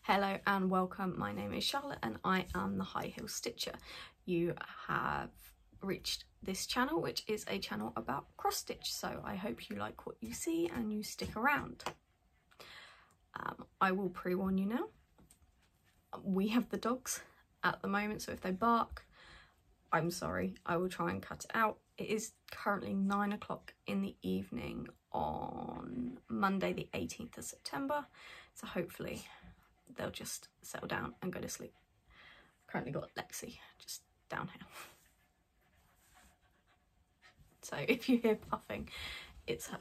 Hello and welcome, my name is Charlotte and I am the High Heel Stitcher. You have reached this channel, which is a channel about cross stitch, so I hope you like what you see and you stick around. I will pre-warn you now, we have the dogs at the moment, so if they bark, I'm sorry, I will try and cut it out. It is currently 9 o'clock in the evening on Monday the 18th of September, so hopefully they'll just settle down and go to sleep. Currently got Lexi just down here. So if you hear puffing, it's her.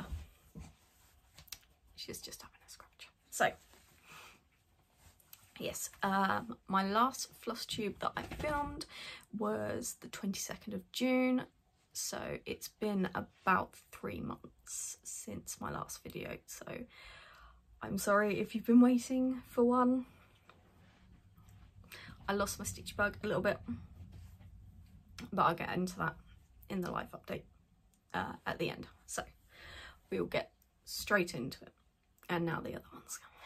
She's just having a scratch. So yes, my last Flosstube that I filmed was the 22nd of June. So it's been about 3 months since my last video. So I'm sorry if you've been waiting for one. I lost my stitch bug a little bit, but I'll get into that in the live update at the end. So we'll get straight into it. And now the other one's coming.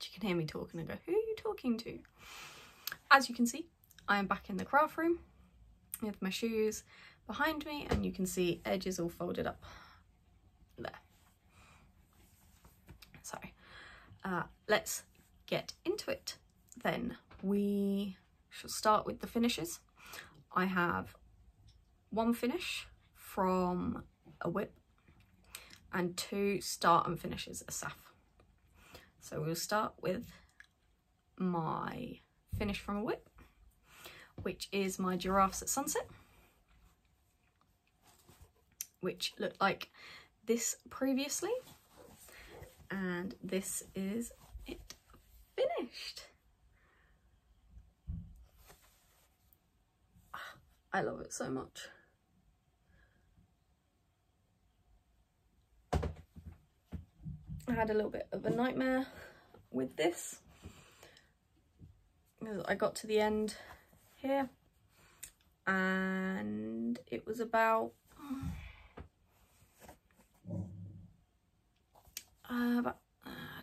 You can hear me talking and go, who are you talking to? As you can see, I am back in the craft room with my shoes behind me, and you can see edges all folded up there. So let's get into it then. We shall start with the finishes. I have one finish from a whip and 2 start and finishes, a SAF. So we'll start with my finish from a whip, which is my giraffes at sunset, which looked like this previously. And this is it finished. I love it so much. I had a little bit of a nightmare with this because I got to the end here and it was about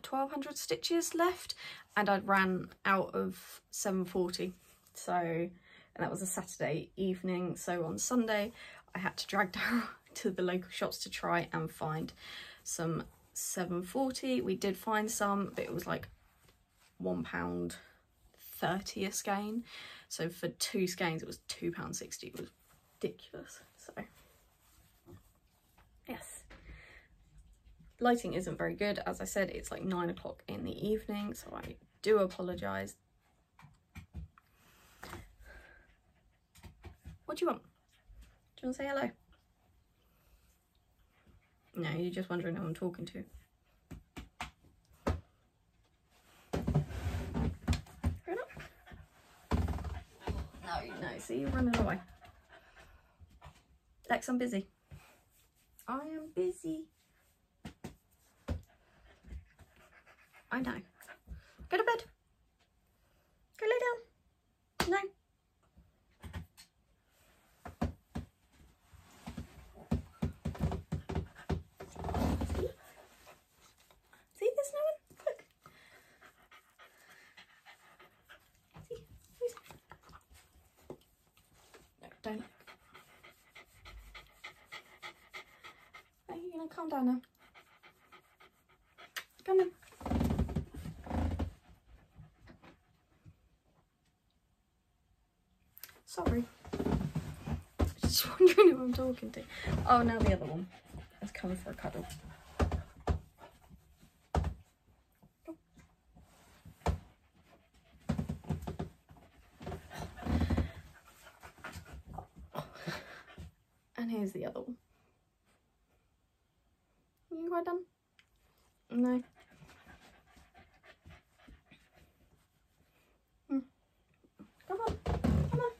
1200 stitches left, and I'd ran out of 740. So, and that was a Saturday evening. So on Sunday, I had to drag down to the local shops to try and find some 740. We did find some, but it was like £1.30 a skein. So for 2 skeins, it was £2.60. It was ridiculous. So yes. Lighting isn't very good. As I said, it's like 9 o'clock in the evening, so I do apologise. What do you want? Do you want to say hello? No, you're just wondering who I'm talking to. Fair enough. No, see, you're running away. Lex, I'm busy. I am busy. I know. Go to bed. Go lay down. No. See, there's no one. Look. See, no, don't. Are you gonna calm down now? Come on. Sorry. Just wondering who I'm talking to. Oh, now the other one has come for a cuddle. And here's the other one. Are you quite done? No. Come on. Come on.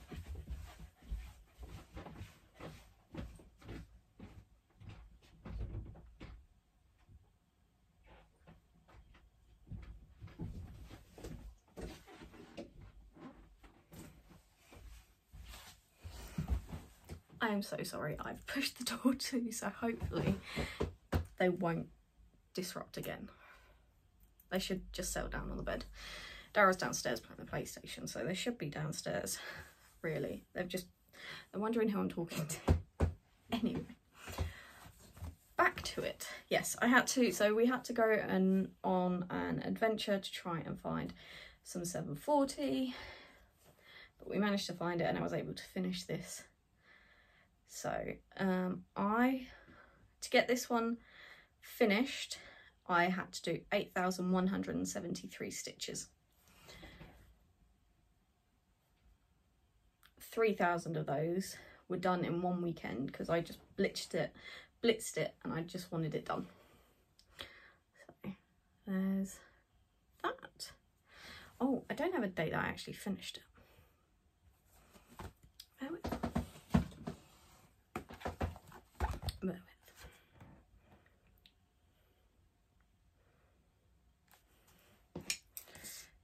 I am so sorry, I've pushed the door too, so hopefully they won't disrupt again. They should just settle down on the bed. Dara's downstairs playing the PlayStation, so they should be downstairs, really. They're wondering who I'm talking to. Anyway, back to it. Yes, we had to go on an adventure to try and find some 740, but we managed to find it and I was able to finish this. So to get this one finished, I had to do 8,173 stitches. 3,000 of those were done in one weekend because I just blitzed it and I just wanted it done. So there's that. Oh, I don't have a date that I actually finished it. Bear with.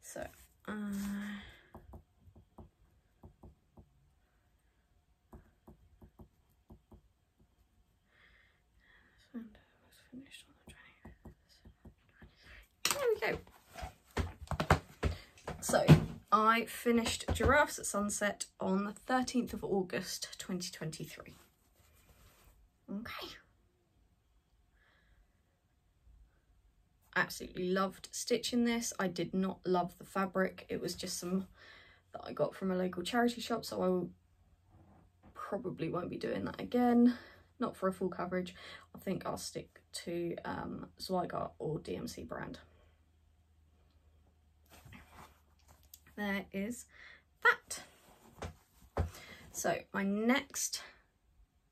So finished on the 20th. There we go. So I finished Giraffes at Sunset on the 13th of August 2023. Okay. Absolutely loved stitching this. I did not love the fabric. It was just some that I got from a local charity shop, so I probably won't be doing that again. Not for a full coverage. I think I'll stick to Zweigart or DMC brand. There is that. So my next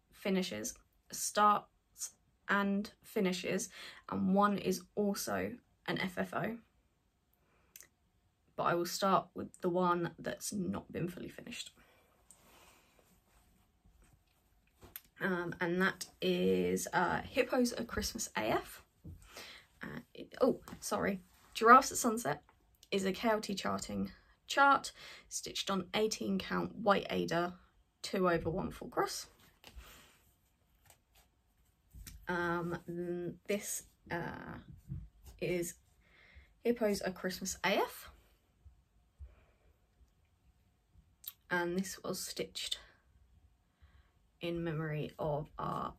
finishes, starts and finishes, and one is also an FFO, but I will start with the one that's not been fully finished. And that is Hippos at Christmas AF. Giraffes at Sunset is a KLT charting chart stitched on 18 count white Aida 2/1 full cross. This is Hippos at Christmas AF, and this was stitched in memory of our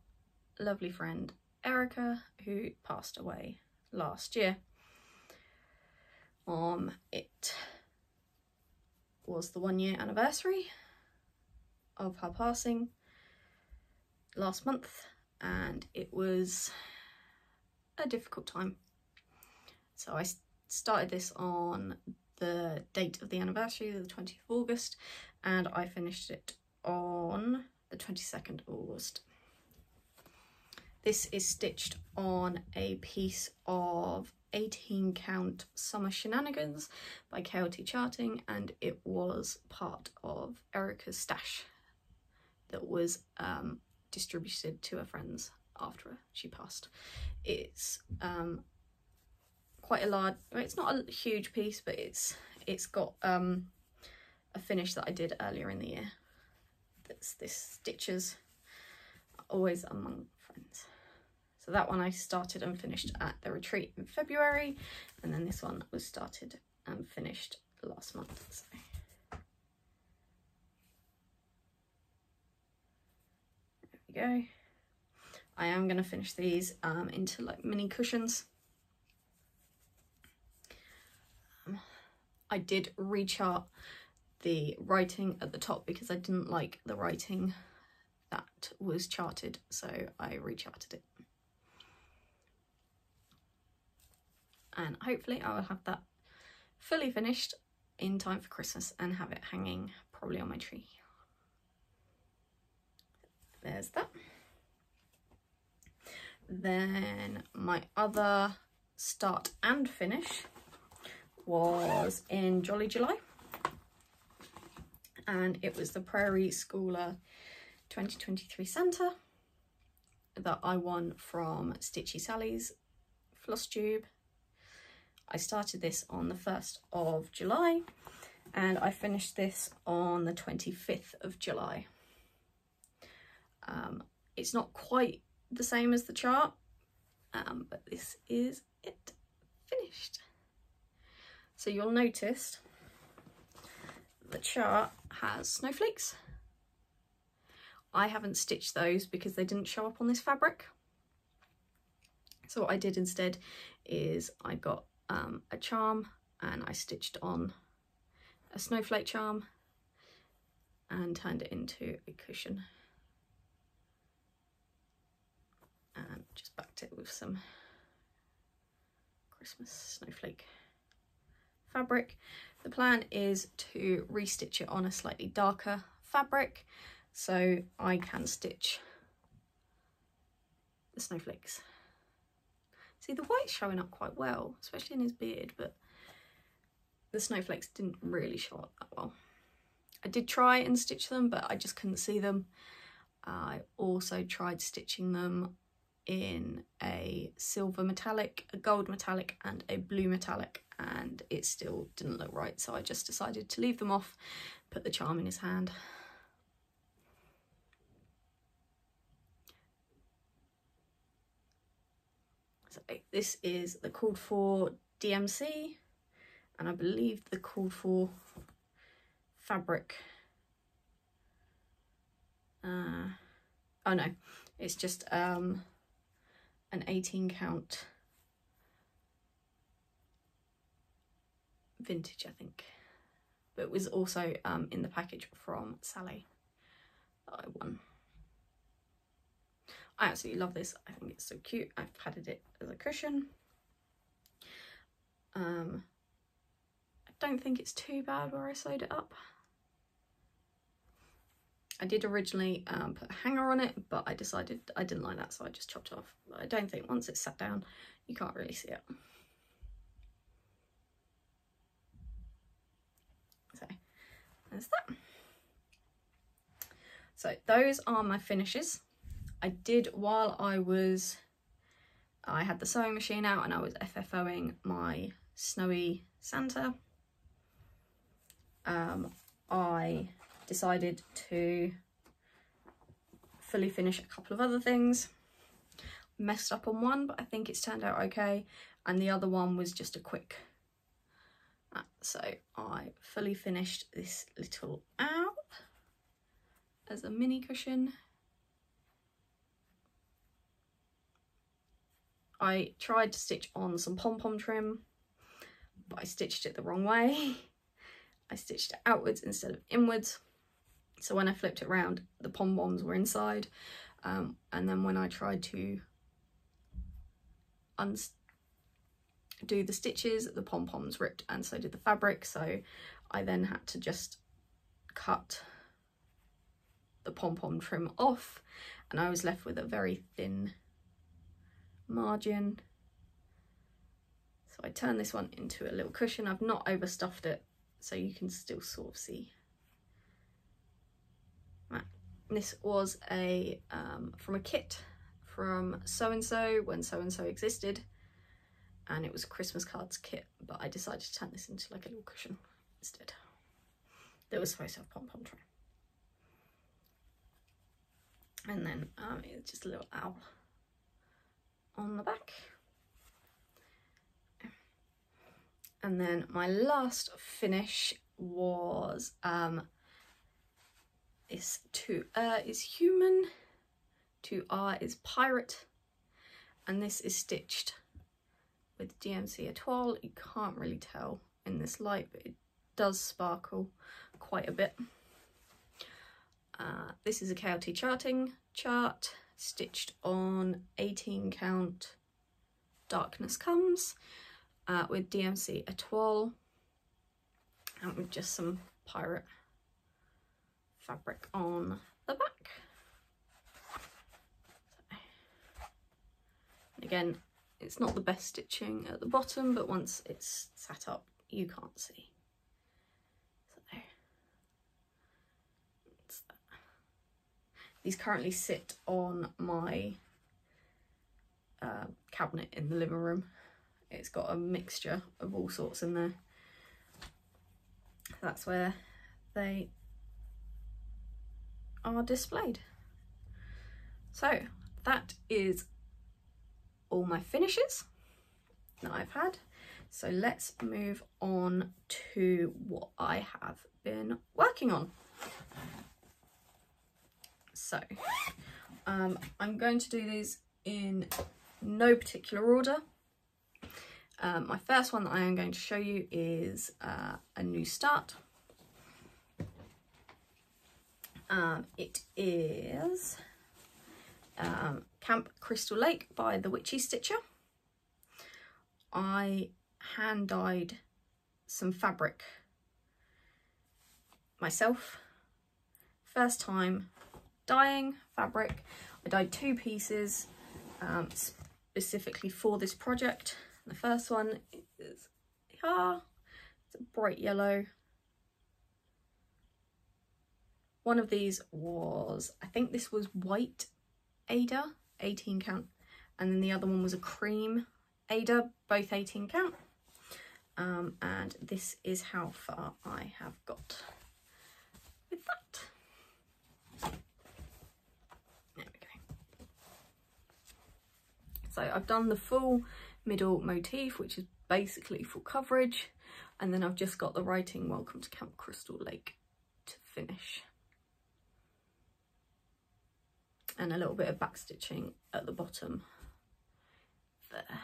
lovely friend Erica, who passed away last year. It was the 1-year anniversary of her passing last month, and it was a difficult time. So I started this on the date of the anniversary, the 20th of August, and I finished it on the 22nd of August. This is stitched on a piece of 18 count Summer Shenanigans by KLT Charting, and it was part of Erica's stash that was distributed to her friends after she passed. It's quite a large, it's not a huge piece, but it's got a finish that I did earlier in the year. This stitches always among friends. So that one I started and finished at the retreat in February, and then this one was started and finished last month. So there we go. I am going to finish these into like mini cushions. I did rechart the writing at the top because I didn't like the writing that was charted, so I recharted it. And hopefully I will have that fully finished in time for Christmas and have it hanging probably on my tree. There's that. Then my other start and finish was in Jolly July, and it was the Prairie Schooler 2023 Santa that I won from Stitchy Sally's Flosstube. I started this on the 1st of July and I finished this on the 25th of July. It's not quite the same as the chart, but this is it finished. So you'll notice the chart has snowflakes. I haven't stitched those because they didn't show up on this fabric. So what I did instead is I got a charm and I stitched on a snowflake charm and turned it into a cushion. And just backed it with some Christmas snowflake fabric. The plan is to restitch it on a slightly darker fabric so I can stitch the snowflakes. See, the white's showing up quite well, especially in his beard, but the snowflakes didn't really show up that well. I did try and stitch them, but I just couldn't see them. I also tried stitching them in a silver metallic, a gold metallic and a blue metallic, and it still didn't look right, so I just decided to leave them off, put the charm in his hand. So this is the called for DMC, and I believe the called for fabric. Oh no, it's just an 18 count vintage, I think, but it was also in the package from Sally that I won. I absolutely love this. I think it's so cute. I've padded it as a cushion. I don't think it's too bad where I sewed it up. I did originally put a hanger on it, but I decided I didn't like that, so I just chopped it off. But I don't think once it's sat down, you can't really see it. So there's that. So those are my finishes. I did, while I had the sewing machine out and I was FFOing my snowy Santa, I decided to fully finish a couple of other things. Messed up on one, but I think it's turned out okay, and the other one was just a quick. So I fully finished this little owl as a mini cushion. I tried to stitch on some pom-pom trim, but I stitched it the wrong way. I stitched it outwards instead of inwards. So when I flipped it around, the pom-poms were inside. And then when I tried to do the stitches, the pom-poms ripped, and so did the fabric. So I then had to just cut the pom-pom trim off, and I was left with a very thin margin. So I turned this one into a little cushion. I've not overstuffed it, so you can still sort of see. This was a from a kit from So-and-so when So-and-so existed, and it was a Christmas cards kit, but I decided to turn this into like a little cushion instead. That was supposed to have pom-pom trim. And then it's just a little owl on the back. And then my last finish was this To is human, To is pirate, and this is stitched with DMC Etoile. You can't really tell in this light, but it does sparkle quite a bit. This is a KLT charting chart stitched on 18 count Darkness Comes with DMC Etoile and with just some pirate fabric on the back. So, again, it's not the best stitching at the bottom, but once it's sat up, you can't see. So that's that. These currently sit on my cabinet in the living room. It's got a mixture of all sorts in there. That's where they are displayed. So that is all my finishes that I've had. So let's move on to what I have been working on. So I'm going to do these in no particular order. My first one that I am going to show you is a new start. It is Camp Crystal Lake by the Witchy Stitcher. I hand dyed some fabric myself. First time dyeing fabric. I dyed 2 pieces specifically for this project. The first one is it's a bright yellow. One of these was, I think this was white Ada, 18 count, and then the other one was a cream Ada, both 18 count. And this is how far I have got with that. There we go. So I've done the full middle motif, which is basically full coverage, and then I've just got the writing "Welcome to Camp Crystal Lake" to finish, and a little bit of back stitching at the bottom there.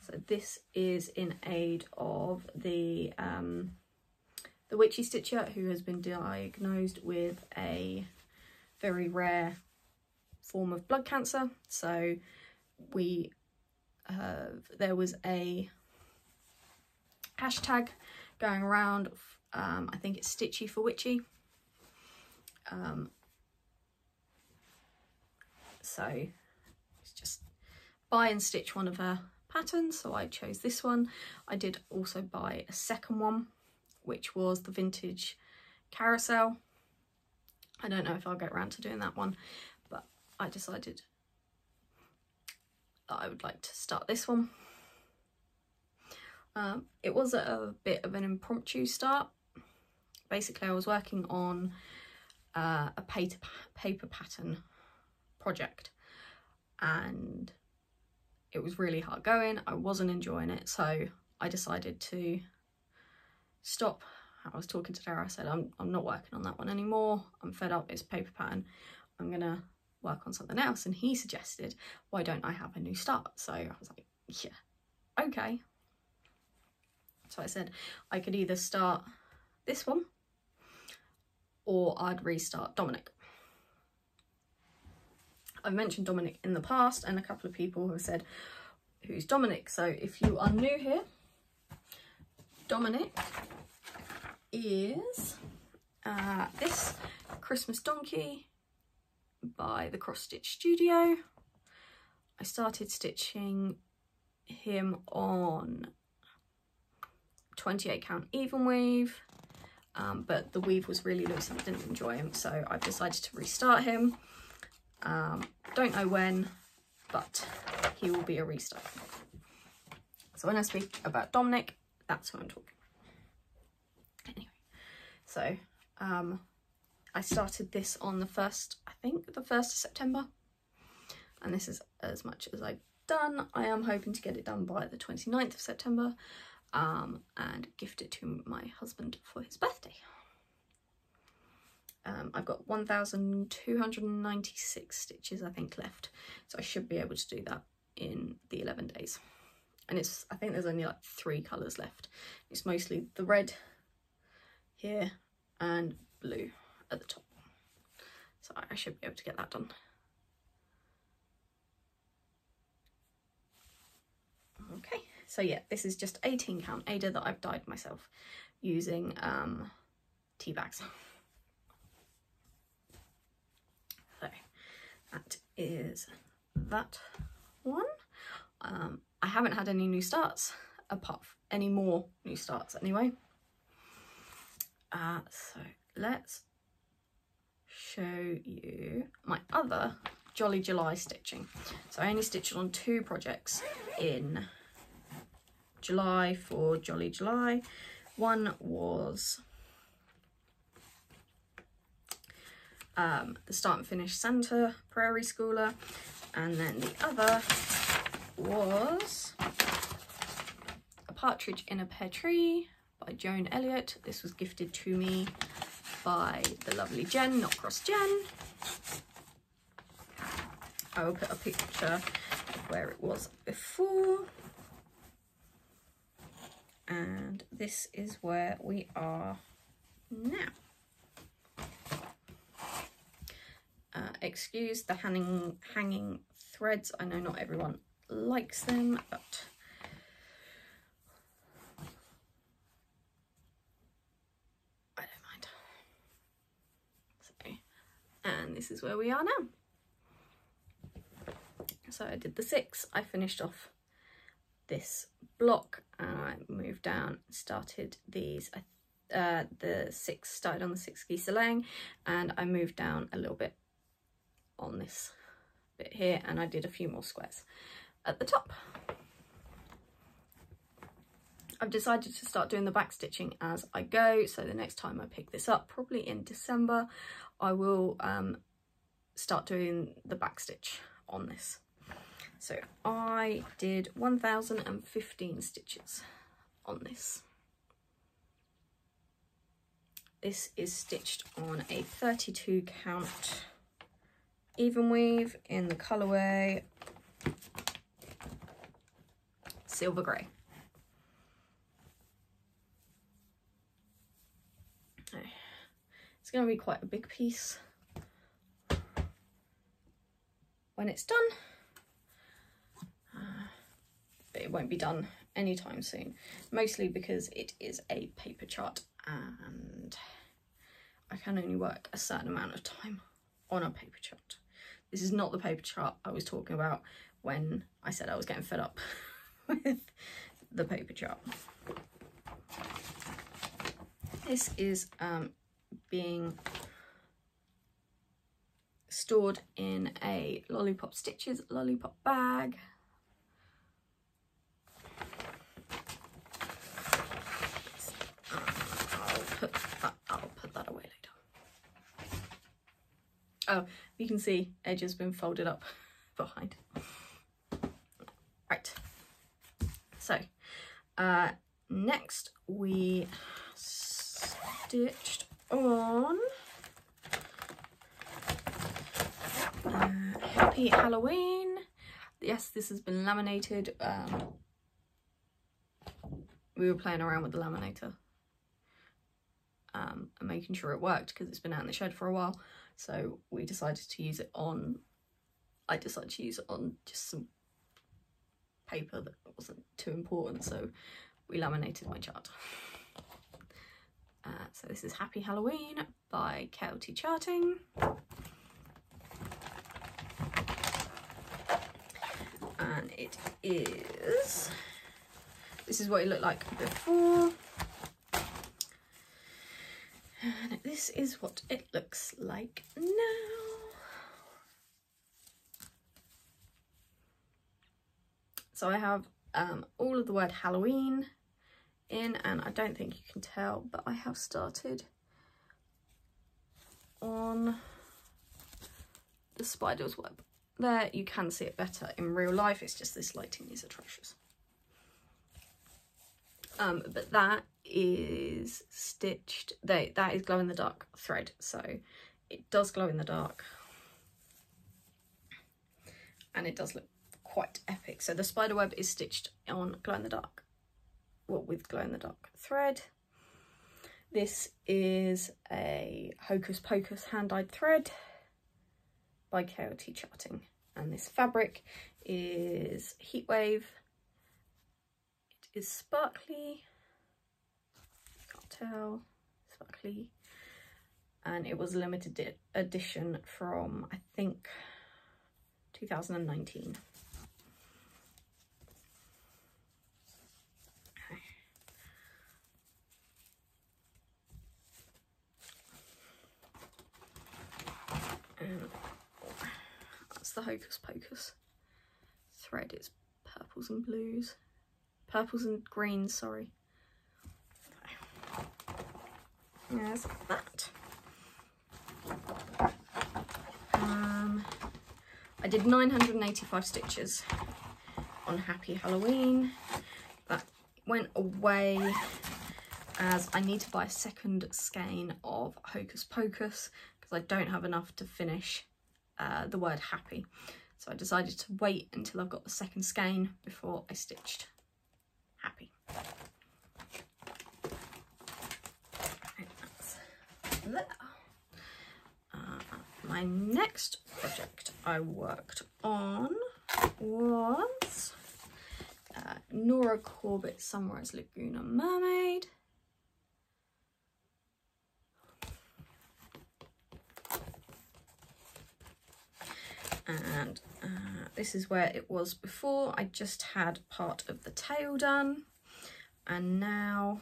So this is in aid of the Witchy Stitcher, who has been diagnosed with a very rare form of blood cancer. So we there was a hashtag going around, I think it's Stitchy for Witchy. So it's just buy and stitch one of her patterns, so I chose this one. I did also buy a second one, which was the vintage carousel. I don't know if I'll get around to doing that one, but I decided that I would like to start this one. It was a bit of an impromptu start. Basically, I was working on a paper pattern project, and it was really hard going. I wasn't enjoying it, so I decided to stop. I was talking to Dara, I said, I'm not working on that one anymore. I'm fed up, it's paper pattern. I'm gonna work on something else. And he suggested, why don't I have a new start? So I was like, yeah, okay. So I said I could either start this one or I'd restart Dominic. I've mentioned Dominic in the past, and a couple of people have said, who's Dominic? So if you are new here, Dominic is this Christmas Donkey by the Cross Stitch Studio. I started stitching him on 28 count even weave, but the weave was really loose and I didn't enjoy him, so I've decided to restart him. Don't know when, but he will be a restart. So when I speak about Dominic, that's who I'm talking about. Anyway, so I started this on the 1st, I think the 1st of September, and this is as much as I've done. I am hoping to get it done by the 29th of September and gift it to my husband for his birthday. I've got 1,296 stitches, I think, left, so I should be able to do that in the 11 days. And it's, I think there's only like 3 colours left. It's mostly the red here and blue at the top, so I should be able to get that done. Okay, so yeah, this is just 18 count Ada that I've dyed myself using tea bags. So that is that one. I haven't had any new starts, apart from any more new starts anyway. So let's show you my other Jolly July stitching. So I only stitched on 2 projects in July for Jolly July. One was the Start and Finish Santa Prairie Schooler, and then the other was A Partridge in a Pear Tree by Joan Elliott. This was gifted to me by the lovely Jen, not cross Jen. I will put a picture of where it was before. And this is where we are now. Excuse the hanging threads. I know not everyone likes them, but I don't mind. So, and this is where we are now. So I did the 6, I finished off this block, and I moved down, started these, the 6 started on the 6 geese a laying, and I moved down a little bit on this bit here, and I did a few more squares at the top. I've decided to start doing the back stitching as I go, so the next time I pick this up, probably in December, I will start doing the back stitch on this. So I did 1015 stitches on this. This is stitched on a 32 count even weave in the colourway Silver Grey. It's going to be quite a big piece when it's done. But it won't be done anytime soon, mostly because it is a paper chart and I can only work a certain amount of time on a paper chart. This is not the paper chart I was talking about when I said I was getting fed up with the paper chart. This is being stored in a Lollipop Stitches lollipop bag. I'll put that away later. Oh, you can see edge has been folded up behind. Right. So, next we stitched on Happy Halloween. Yes, this has been laminated. We were playing around with the laminator and making sure it worked because it's been out in the shed for a while. So we decided to use it on, I decided to use it on just some paper that wasn't too important. So we laminated my chart. So this is Happy Halloween by KLT Charting. And it is, this is what it looked like before. And this is what it looks like now. So I have all of the word Halloween in, and I don't think you can tell, but I have started on the spider's web. There, you can see it better in real life, it's just this lighting is atrocious. But that is stitched, that is glow in the dark thread, so it does glow in the dark and it does look quite epic. So the spider web is stitched on glow in the dark, well, with glow in the dark thread. This is a Hocus Pocus hand-dyed thread by KLT Charting, and this fabric is Heatwave. It is sparkly, can't tell, sparkly, and it was a limited edition from, I think, 2019. Okay. And that's the Hocus Pocus thread. It's purples and blues, purples and greens, sorry. There's that. I did 985 stitches on Happy Halloween. That went away as I need to buy a second skein of Hocus Pocus because I don't have enough to finish the word happy. So I decided to wait until I've got the second skein before I stitched happy. And that's there. My next project I worked on was Nora Corbett Sunrise Laguna Mermaid. And this is where it was before. I just had part of the tail done, and now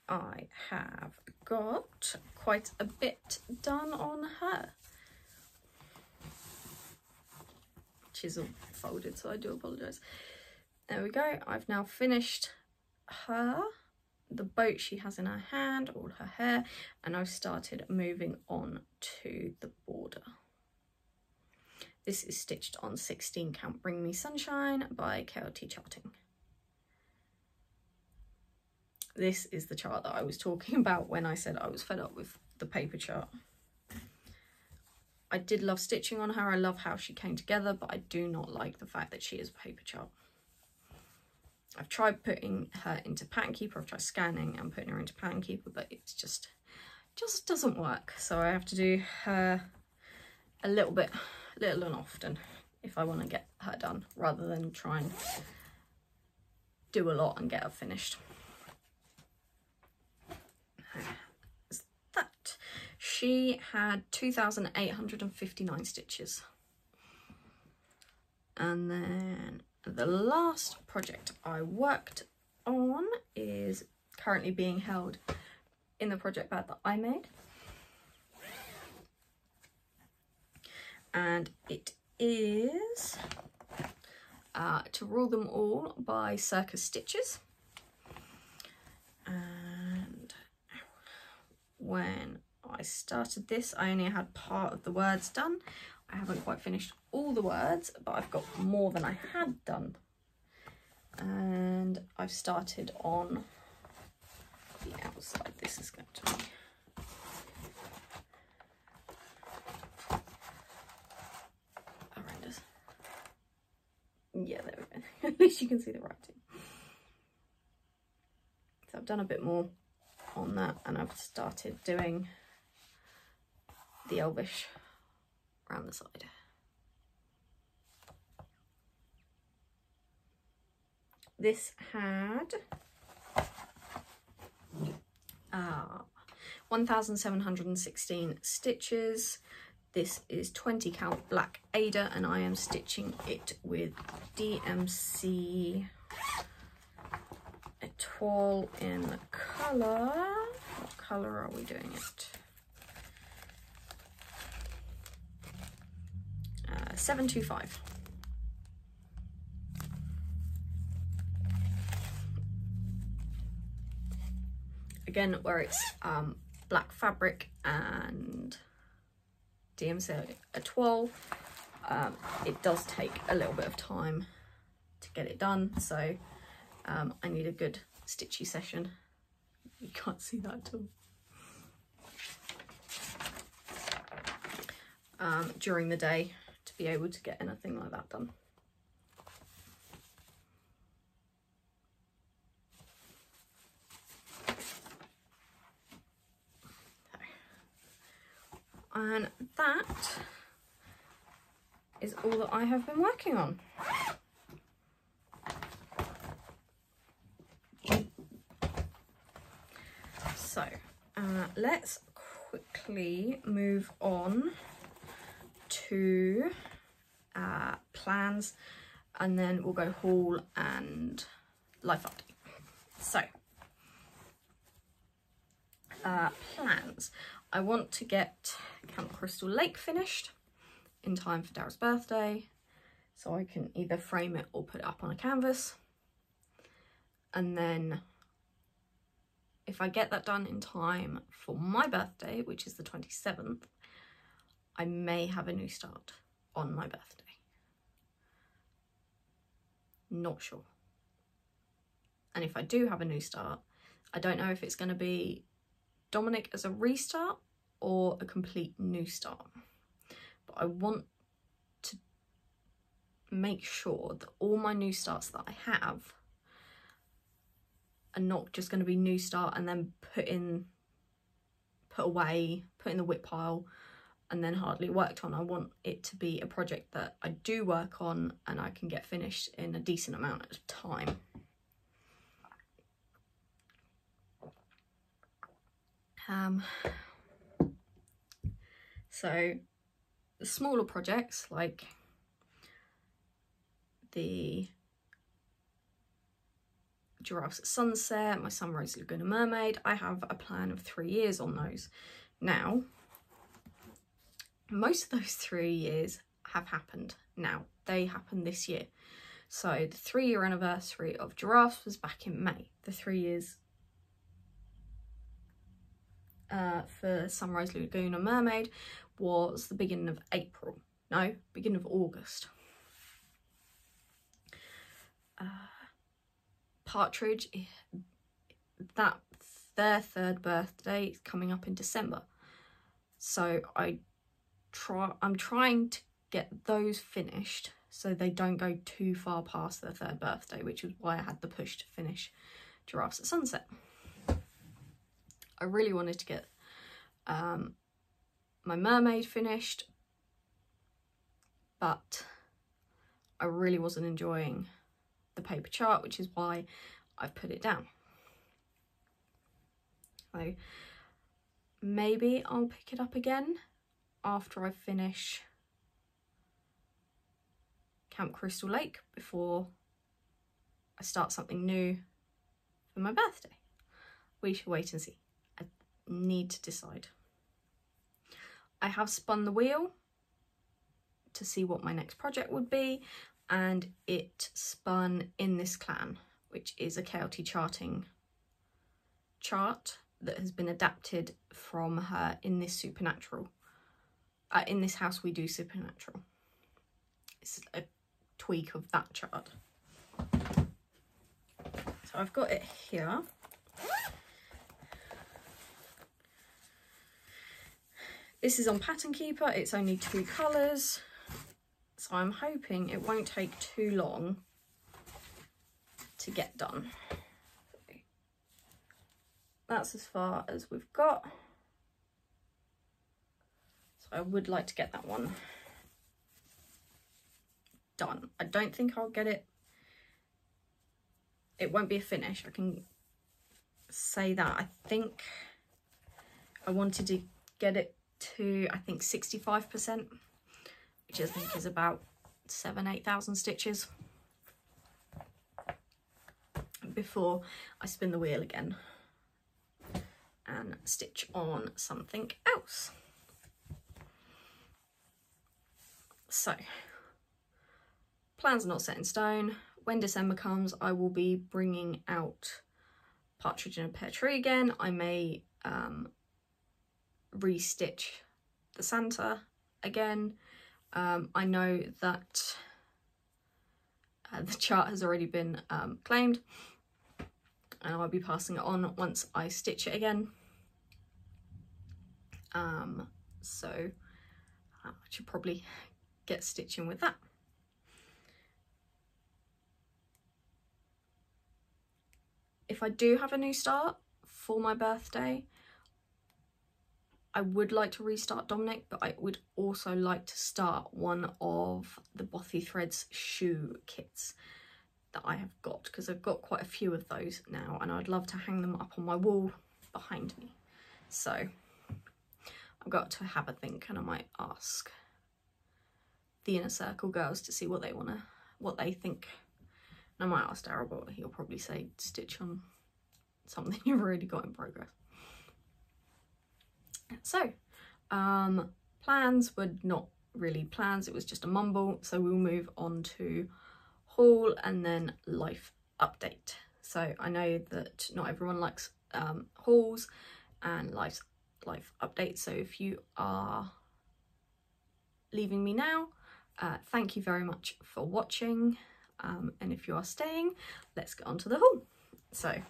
I have got quite a bit done on her. She's all folded, so I do apologise. There we go. I've now finished her, the boat she has in her hand, all her hair, and I've started moving on to the border. This is stitched on 16 Count Bring Me Sunshine by KLT Charting. This is the chart that I was talking about when I said I was fed up with the paper chart. I did love stitching on her. I love how she came together, but I do not like the fact that she is a paper chart. I've tried putting her into Pattern Keeper, I've tried scanning and putting her into Pattern Keeper, but it's just doesn't work. So I have to do her a little and often if I want to get her done, rather than try and do a lot and get her finished. That she had 2,859 stitches, and then the last project I worked on is currently being held in the project bag that I made, and it is To Rule Them All by Circus Stitches. And when I started this, I only had part of the words done. I haven't quite finished all the words, but I've got more than I had done. And I've started on the outside. This is going to be horrendous. Yeah, there we go. At least you can see the writing. So I've done a bit more on that, and I've started doing the Elvish around the side. This had 1,716 stitches. This is 20 count Black Ada, and I am stitching it with DMC Etoile in the colour. What colour are we doing it? 725. Again, where it's black fabric and DMC Etoile, it does take a little bit of time to get it done, so I need a good stitchy session. You can't see that at all. During the day to be able to get anything like that done. And that is all that I have been working on. So let's quickly move on to plans, and then we'll go haul and life update. So plans. I want to get Camp Crystal Lake finished in time for Dara's birthday, so I can either frame it or put it up on a canvas. And then if I get that done in time for my birthday, which is the 27th, I may have a new start on my birthday. Not sure. And if I do have a new start, I don't know if it's going to be Dominic as a restart or a complete new start. But I want to make sure that all my new starts that I have are not just going to be new start and then put away, put in the whip pile and then hardly worked on. I want it to be a project that I do work on and I can get finished in a decent amount of time. So the smaller projects like the giraffes at sunset, my Sunrise Laguna mermaid, I have a plan of 3 years on those. Now, most of those 3 years have happened now. They happened this year. So the 3-year anniversary of giraffes was back in May. The 3 years for Sunrise Laguna mermaid was the beginning of April. No, beginning of August. Partridge, their 3rd birthday is coming up in December. So I'm trying to get those finished so they don't go too far past their 3rd birthday, which is why I had the push to finish Giraffes at Sunset. I really wanted to get my mermaid finished, but I really wasn't enjoying the paper chart, which is why I've put it down. So maybe I'll pick it up again after I finish Camp Crystal Lake before I start something new for my birthday. We shall wait and see. I need to decide. I have spun the wheel to see what my next project would be, and it spun in this clan, which is a KLT charting chart that has been adapted from her in this Supernatural. In this house we do Supernatural. It's a tweak of that chart. So I've got it here. This is on Pattern Keeper. It's only 2 colours. So I'm hoping it won't take too long to get done. That's as far as we've got. So I would like to get that one done. I don't think I'll get it. It won't be a finish. I can say that. I think I wanted to get it to, I think, 65%, which I think is about 7,000-8,000 stitches before I spin the wheel again and stitch on something else. So, plans are not set in stone. When December comes, I will be bringing out Partridge in a Pear Tree again. I may restitch the Santa again. I know that the chart has already been claimed, and I'll be passing it on once I stitch it again. So I should probably get stitching with that. If I do have a new start for my birthday, I would like to restart Dominic, but I would also like to start one of the Bothy Threads shoe kits that I have got, because I've got quite a few of those now and I'd love to hang them up on my wall behind me. So I've got to have a think, and I might ask the Inner Circle girls to see what they think. And I might ask Daryl, but he'll probably say stitch on something you've already got in progress. So, plans were not really plans, it was just a mumble. So we'll move on to haul and then life update. So I know that not everyone likes hauls and life updates. So if you are leaving me now, thank you very much for watching, and if you are staying, let's get on to the haul. So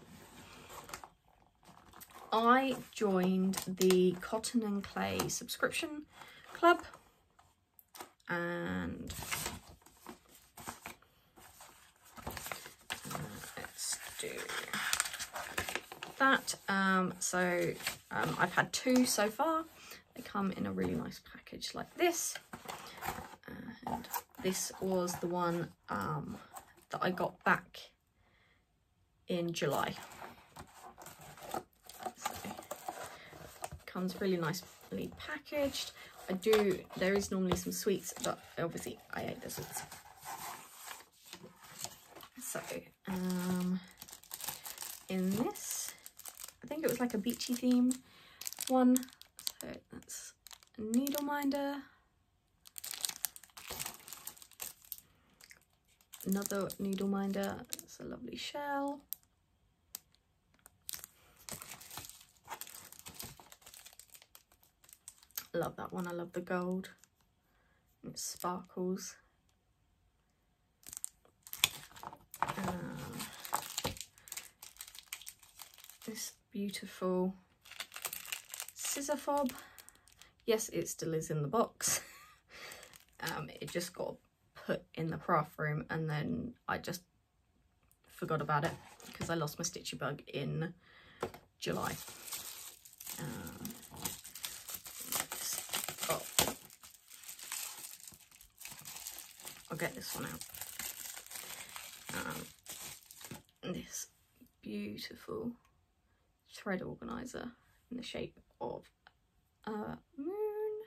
I joined the Cotton and Clay subscription club, and let's do that. I've had 2 so far. They come in a really nice package like this, and this was the one that I got back in July. So, comes really nicely packaged. There is normally some sweets, but obviously I ate the sweets. So in this, I think it was like a beachy theme one. So that's a needle minder, another needle minder. It's a lovely shell. Love that one. I love the gold. It sparkles. This beautiful scissor fob. Yes, it still is in the box. It just got put in the craft room and then I just forgot about it because I lost my stitchy bug in July. I'll get this one out. This beautiful thread organizer in the shape of a moon.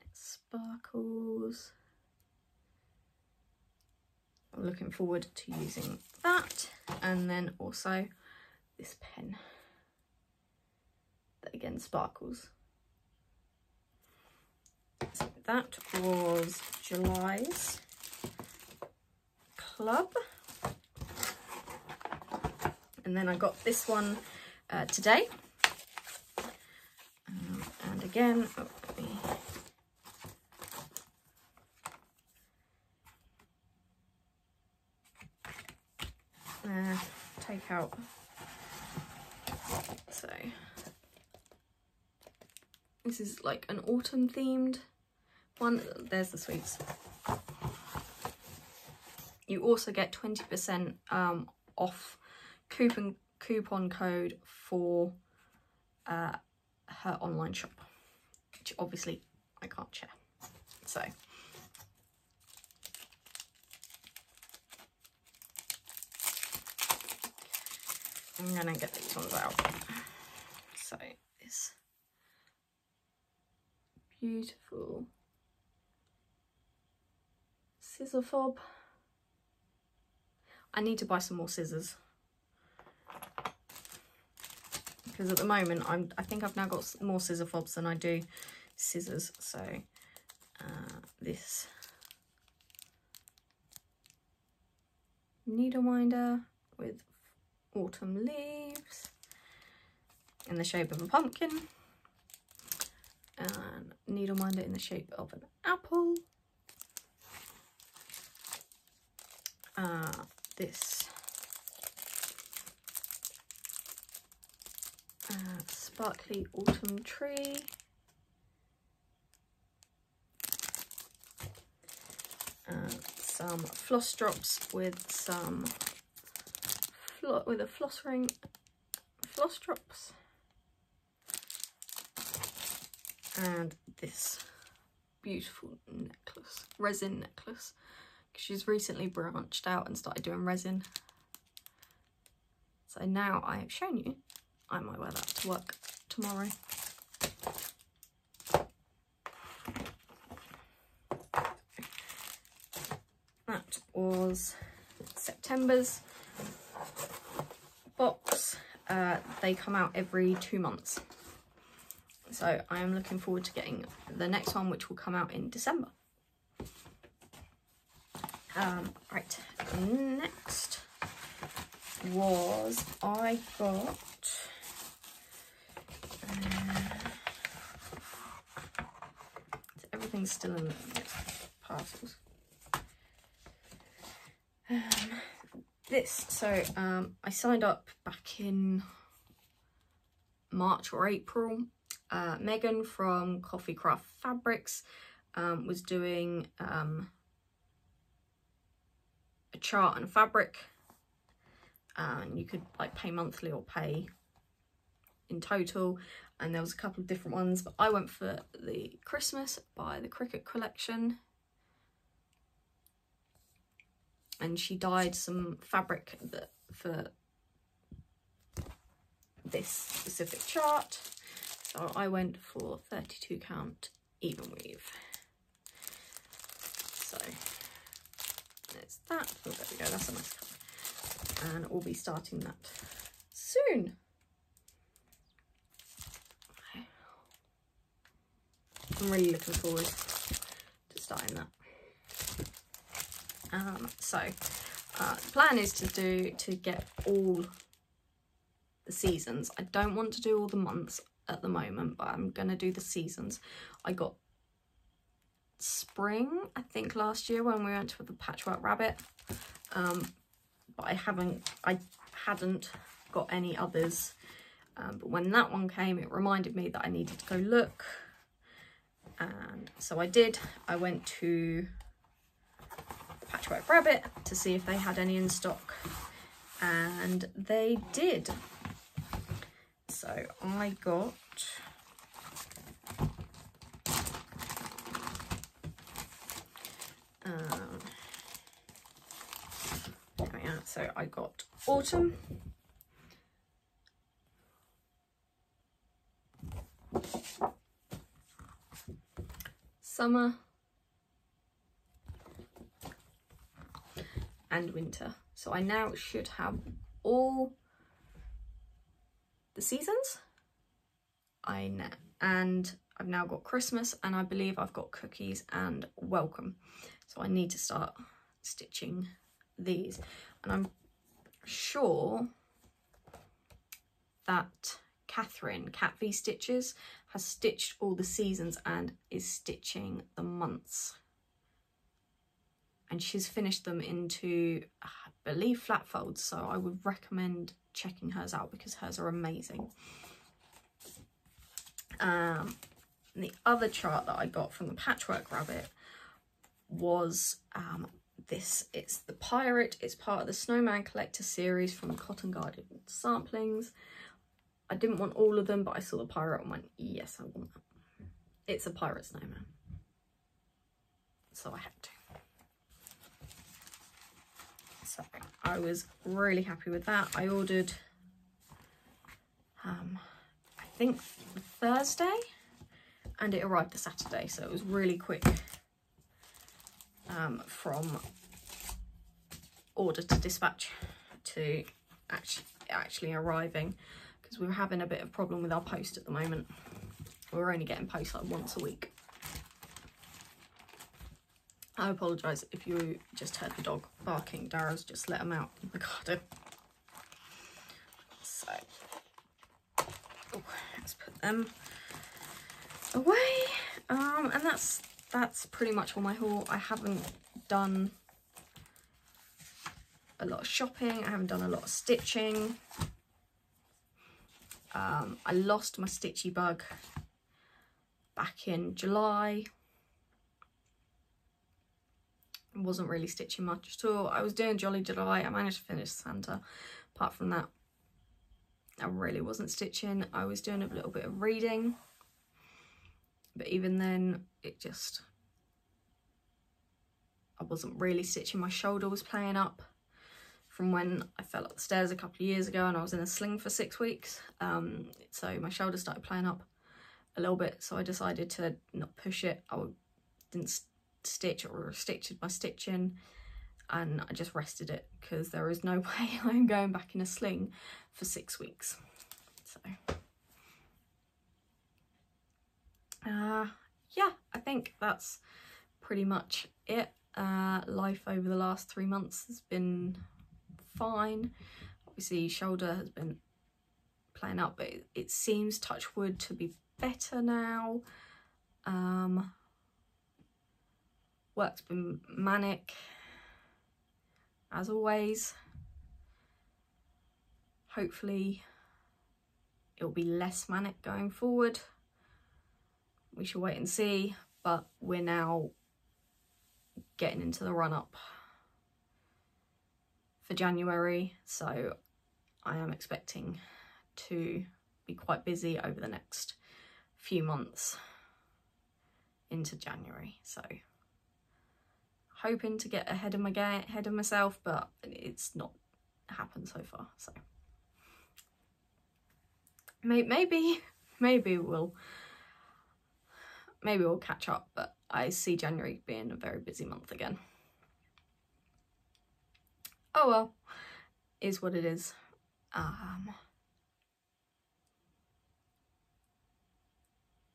It sparkles. I'm looking forward to using that, and then also this pen that again sparkles. So that was July's club, and then I got this one today, and again, let me take out. So this is like an autumn themed one. There's the sweets. You also get 20% off coupon code for her online shop, which obviously I can't share. So I'm gonna get these ones out. So this beautiful scissor fob. I need to buy some more scissors because at the moment I think I've now got more scissor fobs than I do scissors. So this needle minder with autumn leaves in the shape of a pumpkin, and needle minder in the shape of an apple. This sparkly autumn tree. Some floss drops with some with a floss ring, floss drops, and this beautiful necklace, resin necklace. She's recently branched out and started doing resin. So now I have shown you, I might wear that to work tomorrow. That was September's box. They come out every 2 months. So I am looking forward to getting the next one, which will come out in December. Right, next was I got everything's still in its parcels. I signed up back in March or April. Megan from Coffee Craft Fabrics was doing a chart and a fabric, and you could like pay monthly or pay in total, and there was a couple of different ones, but I went for the Christmas by the Cricket collection, and she dyed some fabric for this specific chart, so I went for 32 count even weave. So there's that. Oh, there we go, that's a nice colour, and we'll be starting that soon. I'm really looking forward to starting that. The plan is to get all the seasons. I don't want to do all the months at the moment, but I'm going to do the seasons. I got spring, I think, last year when we went to the Patchwork Rabbit, but I hadn't got any others. But when that one came, it reminded me that I needed to go look, and so I did. I went to Patchwork Rabbit to see if they had any in stock, and they did. So I got so I got autumn, summer, and winter. So I now should have all the seasons. And I've now got Christmas, and I believe I've got cookies and welcome. So I need to start stitching these, and I'm sure that Catherine, Cat V Stitches, has stitched all the seasons and is stitching the months, and she's finished them into, I believe, flat folds. So I would recommend checking hers out because hers are amazing. The other chart that I got from the Patchwork Rabbit was this. It's the Pirate. It's part of the Snowman Collector series from Cotton Garden Samplings. I didn't want all of them, but I saw the pirate and went, yes, I want that. It's a pirate snowman, so I had to. So I was really happy with that. I ordered, I think Thursday, and it arrived the Saturday, so it was really quick from order to dispatch to actually arriving, because we were having a bit of problem with our post at the moment. We're only getting post like once a week. I apologise if you just heard the dog barking. Dara's just let him out in the garden. So, let's put them away. And that's pretty much all my haul. I haven't done a lot of shopping. I haven't done a lot of stitching. I lost my stitchy bug back in July. Wasn't really stitching much at all. I was doing Jolly July. I managed to finish Santa. Apart from that, I really wasn't stitching. I was doing a little bit of reading, but even then I wasn't really stitching. My shoulder was playing up from when I fell up the stairs a couple of years ago, and I was in a sling for 6 weeks. So my shoulder started playing up a little bit, so I decided to not push it. I didn't stitch or restricted my stitching, and I just rested it because there is no way I'm going back in a sling for 6 weeks. So yeah, I think that's pretty much it. Life over the last 3 months has been fine. Obviously shoulder has been playing up, but it seems, touch wood, to be better now. Work's been manic, as always. Hopefully it'll be less manic going forward. We shall wait and see, but we're now getting into the run-up for January, so I am expecting to be quite busy over the next few months into January, so hoping to get ahead of myself, but it's not happened so far. So maybe we'll catch up, but I see January being a very busy month again. Oh well, is what it is.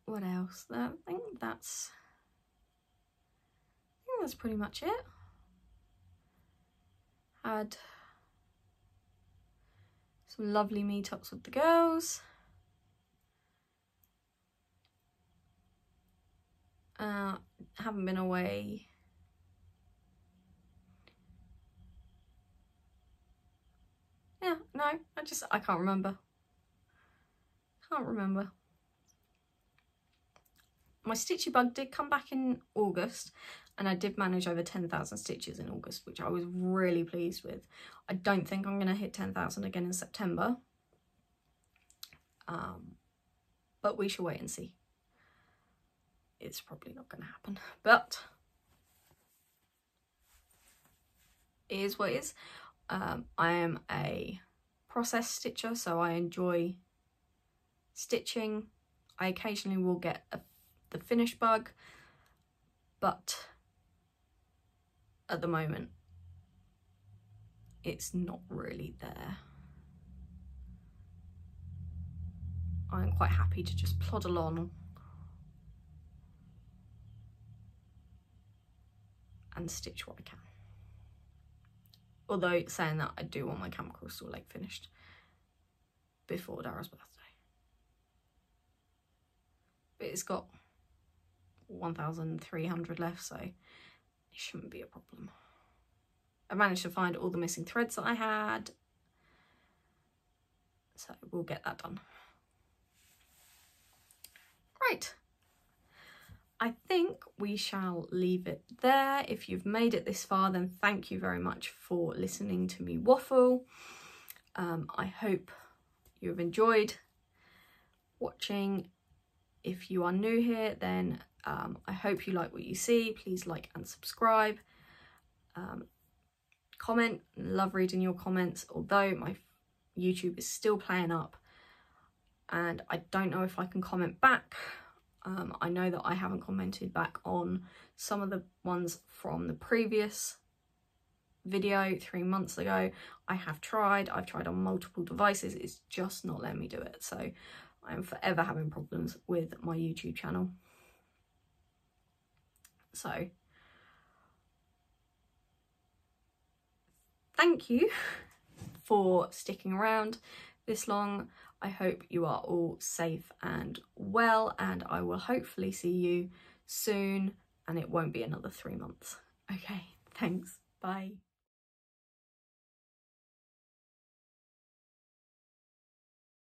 What else? I think that's pretty much it. Had some lovely meetups with the girls. Haven't been away. Yeah, no, I can't remember. My stitchy bug did come back in August, and I did manage over 10,000 stitches in August, which I was really pleased with. I don't think I'm going to hit 10,000 again in September, but we shall wait and see. It's probably not going to happen, but it is what it is. I am a process stitcher, so I enjoy stitching. I occasionally will get the finish bug, but at the moment it's not really there. I'm quite happy to just plod along and stitch what I can. Although saying that, I do want my Camp Crystal leg finished before Dara's birthday. But it's got 1,300 left, so it shouldn't be a problem. I managed to find all the missing threads that I had, so we'll get that done. Right. I think we shall leave it there. If you've made it this far, then thank you very much for listening to me waffle. I hope you've enjoyed watching. If you are new here, then I hope you like what you see. Please like and subscribe. Comment. Love reading your comments, although my YouTube is still playing up and I don't know if I can comment back. I know that I haven't commented back on some of the ones from the previous video 3 months ago. I've tried on multiple devices, it's just not letting me do it. So I am forever having problems with my YouTube channel. So thank you for sticking around this long. I hope you are all safe and well, and I will hopefully see you soon, and it won't be another 3 months. Okay, thanks. Bye.